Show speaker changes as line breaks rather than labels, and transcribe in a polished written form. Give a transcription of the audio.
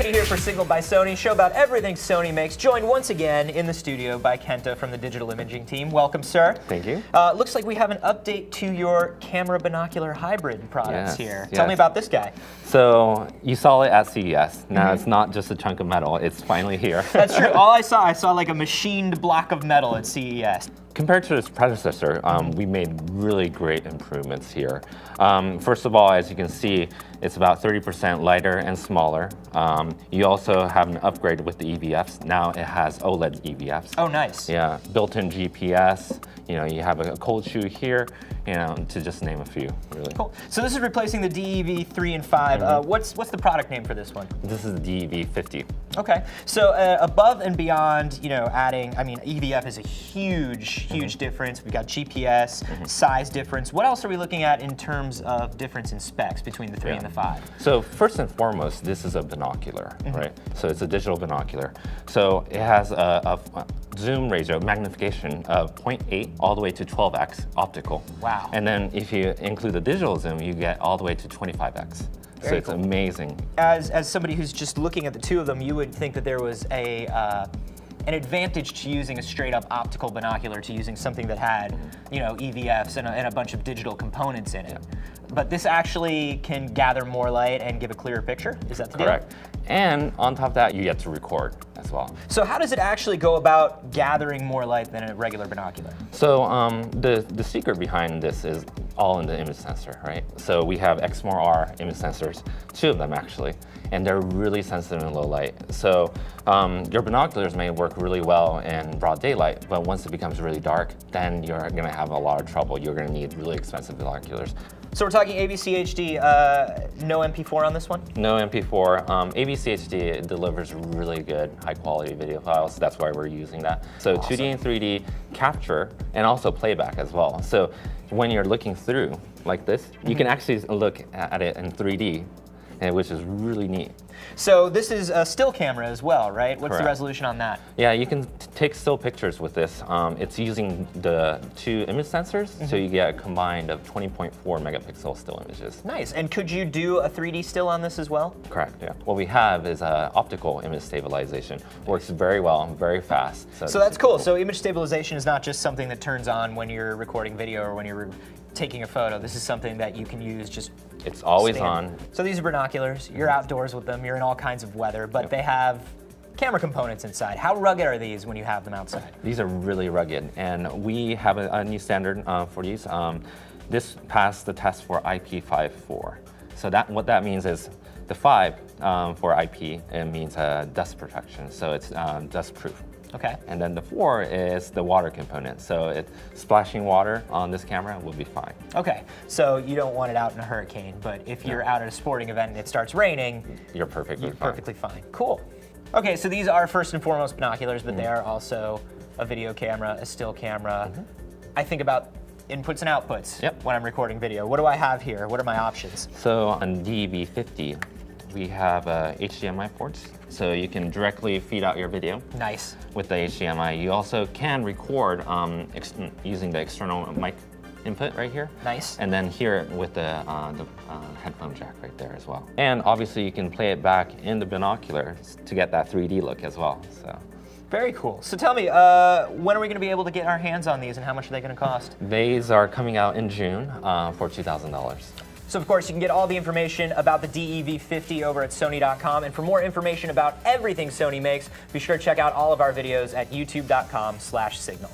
Brady here for Signal by Sony, show about everything Sony makes, joined once again in the studio by Kenta from the digital imaging team. Welcome, sir.
Thank you.
Looks like we have an update to your camera binocular hybrid products here.
Yes.
Tell me about this guy.
So you saw it at CES. Now it's not just a chunk of metal, it's finally here.
That's true. All I saw like a machined block of metal at CES.
Compared to its predecessor, we made really great improvements here. First of all, as you can see, it's about 30% lighter and smaller. You also have an upgrade with the EVFs. Now it has OLED EVFs.
Oh, nice.
Yeah, built-in GPS. You know, you have a cold shoe here, you know, to just name a few, really.
Cool. So this is replacing the DEV 3 and 5. What's the product name for this one?
This is the DEV 50.
Okay. So above and beyond, you know, adding, I mean, EVF is a huge difference. We've got GPS, size difference. What else are we looking at in terms of difference in specs between the 3 and the 5?
So first and foremost, this is a binocular, right? So it's a digital binocular. So it has a zoom ratio, magnification of 0.8 all the way to 12x optical.
Wow.
And then if you include the digital zoom, you get all the way to 25x. So it's amazing.
As somebody who's just looking at the two of them, you would think that there was an advantage to using a straight-up optical binocular to using something that had, you know, EVFs and a bunch of digital components in it. But this actually can gather more light and give a clearer picture? Is that the deal?
Correct. And on top of that, you get to record as well.
So how does it actually go about gathering more light than a regular binocular?
So the secret behind this is all in the image sensor, right? So we have X-R image sensors, 2 of them actually, and they're really sensitive in low light. So your binoculars may work really well in broad daylight, but once it becomes really dark, then you're gonna have a lot of trouble. You're gonna need really expensive binoculars.
So we're talking AVC HD, no MP4 on this one?
No MP4. AVC HD delivers really good high quality video files. That's why we're using that. So awesome. 2D and 3D capture and also playback as well. So when you're looking through like this, you can actually look at it in 3D, which is really neat.
So this is a still camera as well, right? What's
Correct.
the resolution on that?
Yeah, you can take still pictures with this. It's using the 2 image sensors, so you get a combined of 20.4 megapixel still images.
Nice. And could you do a 3D still on this as well?
Correct, yeah. What we have is optical image stabilization. Works very well, very fast.
So that's cool. So image stabilization is not just something that turns on when you're recording video or when you're taking a photo. This is something that you can use just
it's always on.
So these are binoculars. You're outdoors with them. You're in all kinds of weather, but they have camera components inside. How rugged are these when you have them outside?
These are really rugged, and we have a new standard for these. This passed the test for IP54. So what that means is the 5 for IP, it means dust protection. So it's dust proof.
Okay.
And then the 4 is the water component. So splashing water on this camera will be fine.
Okay, so you don't want it out in a hurricane, but if you're out at a sporting event and it starts raining,
you're perfectly
fine. Cool. Okay, so these are first and foremost binoculars, but they are also a video camera, a still camera. I think about inputs and outputs when I'm recording video. What do I have here? What are my options?
So on DEV 50, we have HDMI ports, so you can directly feed out your video. Nice. With the HDMI. You also can record using the external mic input right here. Nice. And then here with the headphone jack right there as well. And obviously you can play it back in the binoculars to get that 3D look as well. So.
Very cool. So tell me, when are we going to be able to get our hands on these and how much are they going to cost?
These are coming out in June for $2,000.
So of course you can get all the information about the DEV 50 over at Sony.com, and for more information about everything Sony makes, be sure to check out all of our videos at youtube.com/signal.